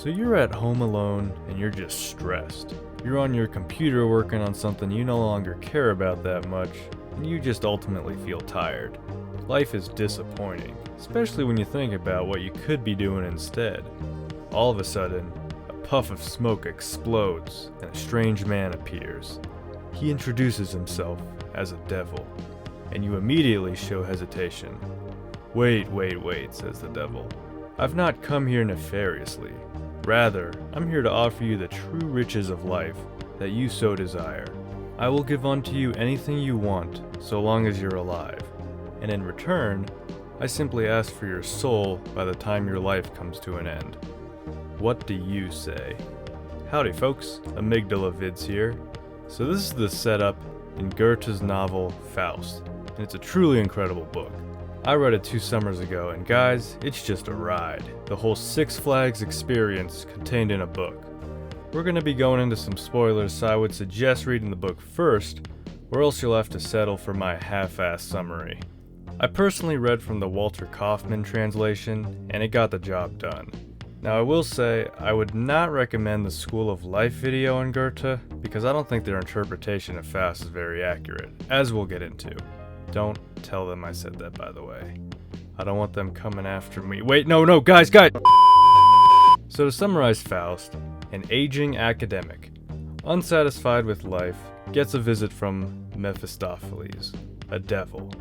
So you're at home alone and you're just stressed. You're on your computer working on something you no longer care about that much, and you just ultimately feel tired. Life is disappointing, especially when you think about what you could be doing instead. All of a sudden, a puff of smoke explodes and a strange man appears. He introduces himself as a devil, and you immediately show hesitation. Wait, says the devil. I've not come here nefariously. Rather, I'm here to offer you the true riches of life that you so desire. I will give unto you anything you want, so long as you're alive. And in return, I simply ask for your soul by the time your life comes to an end. What do you say? Howdy folks, Amygdala Vids here. So this is the setup in Goethe's novel Faust, and it's a truly incredible book. I read it 2 summers ago, and guys, it's just a ride. The whole Six Flags experience contained in a book. We're going to be going into some spoilers, so I would suggest reading the book first, or else you'll have to settle for my half-assed summary. I personally read from the Walter Kaufmann translation, and it got the job done. Now I will say, I would not recommend the School of Life video on Goethe, because I don't think their interpretation of Faust is very accurate, as we'll get into. Don't tell them I said that, by the way. I don't want them coming after me. Wait, no, guys! So to summarize Faust, an aging academic, unsatisfied with life, gets a visit from Mephistopheles, a devil.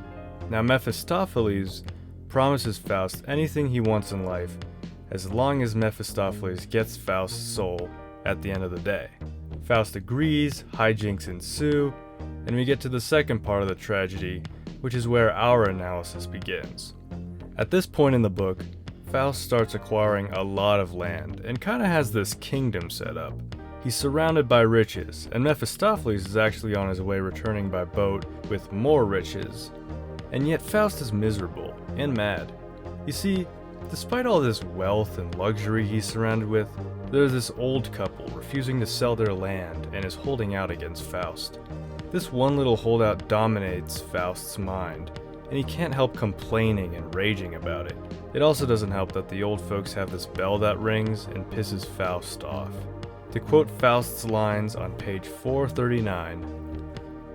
Now Mephistopheles promises Faust anything he wants in life, as long as Mephistopheles gets Faust's soul at the end of the day. Faust agrees, hijinks ensue, and we get to the second part of the tragedy, which is where our analysis begins. At this point in the book, Faust starts acquiring a lot of land, and kinda has this kingdom set up. He's surrounded by riches, and Mephistopheles is actually on his way returning by boat with more riches. And yet Faust is miserable, and mad. You see, despite all this wealth and luxury he's surrounded with, there's this old couple refusing to sell their land and is holding out against Faust. This one little holdout dominates Faust's mind, and he can't help complaining and raging about it. It also doesn't help that the old folks have this bell that rings and pisses Faust off. To quote Faust's lines on page 439,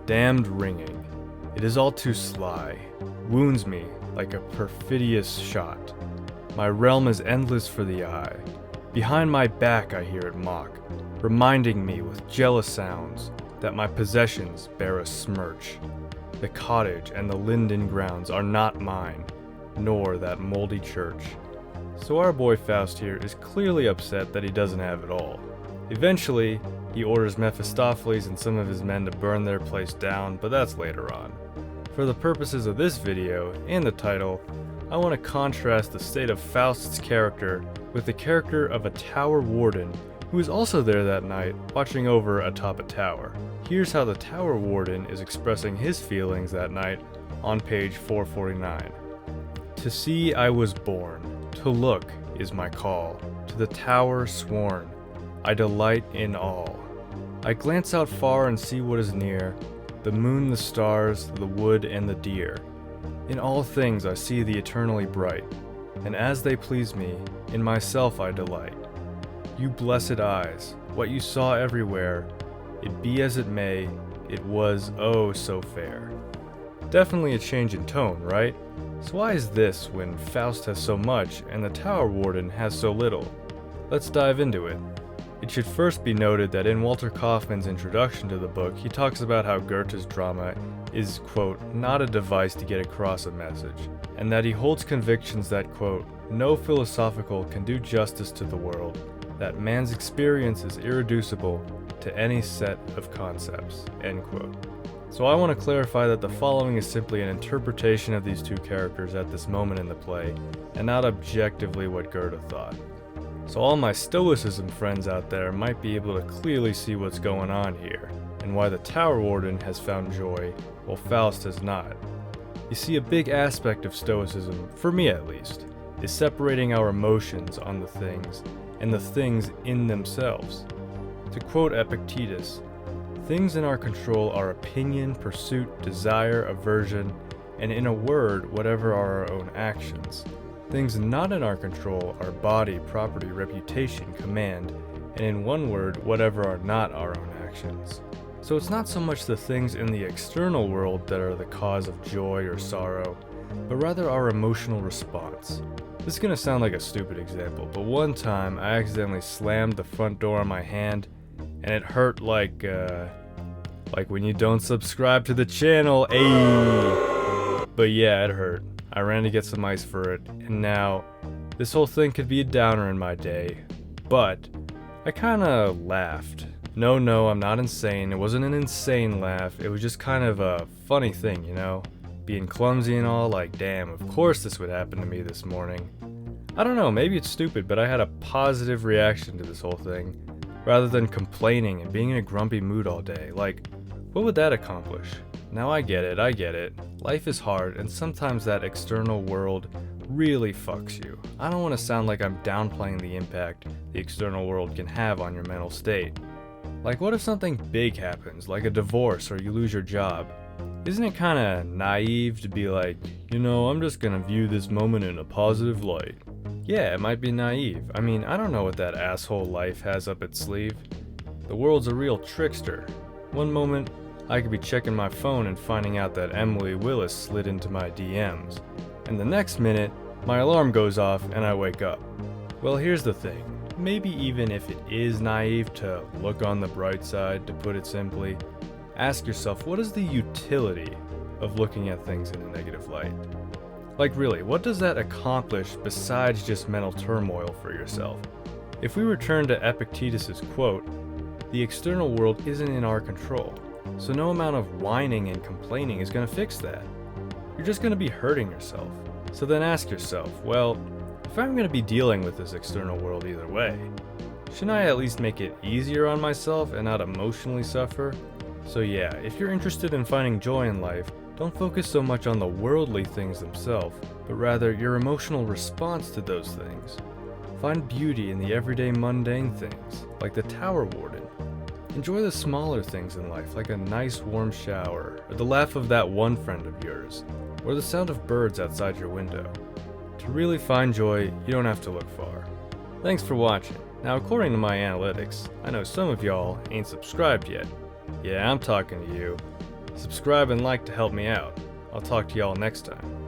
"Damned ringing, it is all too sly, wounds me like a perfidious shot. My realm is endless for the eye. Behind my back I hear it mock, reminding me with jealous sounds that my possessions bear a smirch. The cottage and the linden grounds are not mine, nor that moldy church." So our boy Faust here is clearly upset that he doesn't have it all. Eventually, he orders Mephistopheles and some of his men to burn their place down, but that's later on. For the purposes of this video and the title, I want to contrast the state of Faust's character with the character of a tower warden who is also there that night, watching over atop a tower. Here's how the tower warden is expressing his feelings that night on page 449. "To see I was born, to look is my call, to the tower sworn, I delight in all. I glance out far and see what is near, the moon, the stars, the wood, and the deer. In all things I see the eternally bright, and as they please me, in myself I delight. You blessed eyes, what you saw everywhere, it be as it may, it was oh so fair." Definitely a change in tone, right? So why is this when Faust has so much and the tower warden has so little? Let's dive into it. It should first be noted that in Walter Kaufmann's introduction to the book, he talks about how Goethe's drama is, quote, "not a device to get across a message," and that he holds convictions that, quote, "no philosophical can do justice to the world, that man's experience is irreducible to any set of concepts," end quote. So I want to clarify that the following is simply an interpretation of these two characters at this moment in the play, and not objectively what Goethe thought. So all my stoicism friends out there might be able to clearly see what's going on here, and why the tower warden has found joy, while Faust has not. You see, a big aspect of stoicism, for me at least, is separating our emotions on the things, and the things in themselves. To quote Epictetus, "Things in our control are opinion, pursuit, desire, aversion, and in a word, whatever are our own actions. Things not in our control are body, property, reputation, command, and in one word, whatever are not our own actions. So it's not so much the things in the external world that are the cause of joy or sorrow, but rather our emotional response. This is gonna sound like a stupid example, but one time I accidentally slammed the front door on my hand, and it hurt like when you don't subscribe to the channel, ayy. But yeah, it hurt. I ran to get some ice for it, and now, this whole thing could be a downer in my day, but I kinda laughed. No, I'm not insane. It wasn't an insane laugh, it was just kind of a funny thing, you know? Being clumsy and all, like damn, of course this would happen to me this morning. I don't know, maybe it's stupid, but I had a positive reaction to this whole thing, rather than complaining and being in a grumpy mood all day. Like, what would that accomplish? Now I get it. Life is hard, and sometimes that external world really fucks you. I don't want to sound like I'm downplaying the impact the external world can have on your mental state. Like, what if something big happens, like a divorce or you lose your job? Isn't it kinda naive to be like, you know, I'm just gonna view this moment in a positive light? Yeah, it might be naive. I mean, I don't know what that asshole life has up its sleeve. The world's a real trickster. One moment, I could be checking my phone and finding out that Emily Willis slid into my DMs. And the next minute, my alarm goes off and I wake up. Well, here's the thing. Maybe even if it is naive to look on the bright side, to put it simply, ask yourself, what is the utility of looking at things in a negative light? Like really, what does that accomplish besides just mental turmoil for yourself? If we return to Epictetus's quote, the external world isn't in our control, so no amount of whining and complaining is going to fix that. You're just going to be hurting yourself. So then ask yourself, well, if I'm going to be dealing with this external world either way, shouldn't I at least make it easier on myself and not emotionally suffer? So yeah, if you're interested in finding joy in life, don't focus so much on the worldly things themselves, but rather your emotional response to those things. Find beauty in the everyday mundane things, like the tower warden. Enjoy the smaller things in life, like a nice warm shower, or the laugh of that one friend of yours, or the sound of birds outside your window. To really find joy, you don't have to look far. Thanks for watching. Now, according to my analytics, I know some of y'all ain't subscribed yet. Yeah, I'm talking to you. Subscribe and like to help me out. I'll talk to y'all next time.